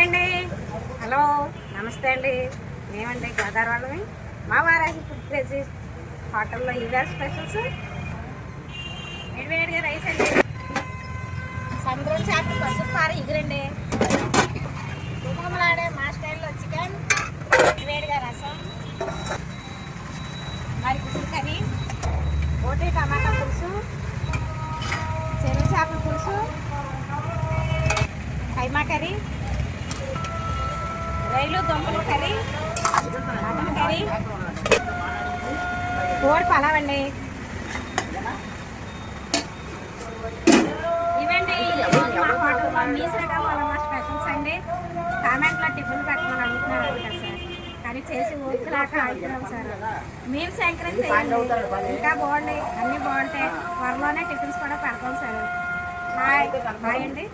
Hi అండి, hello, నమస్తే అండి. మేమండి గోదావరి వాళ్ళమి. మా వారాహి ఫుడ్ క్రేజీ హోటల్లో ఇవే స్పెషల్స్. వేడివేడిగా రైస్ అండి, సముద్రం చేపలు పసుపు పార ఎగురండి, కుమకుమలాడే మా స్టైల్లో చికెన్, వేడిగా రసం, మరి పులుసు కర్రీ, బోటి టమాటా పులుసు, చెరువు చేపల పులుసు, కైమా కర్రీ, రైలు దుంపల కర్రీ, మటన్ కర్రీ, కోడి పలావ్ అండి. ఇవండి మా హోటల్లో మీ శ్రీకాకుళం మా స్పెషల్స్ అండి. కామెంట్లో టిఫిన్ పెట్టమని అడుగుతున్నారు అది కదా సార్, కానీ చేసి ఓపికలాగా ఆడుతున్నాం సార్. మీరు సంక్రాంతి చేయండి, ఇంకా బాగుంటాయి, అన్నీ బాగుంటాయి. త్వరలోనే టిఫిన్స్ కూడా పెడతాం సార్. బాయ్ బాయ్ అండి.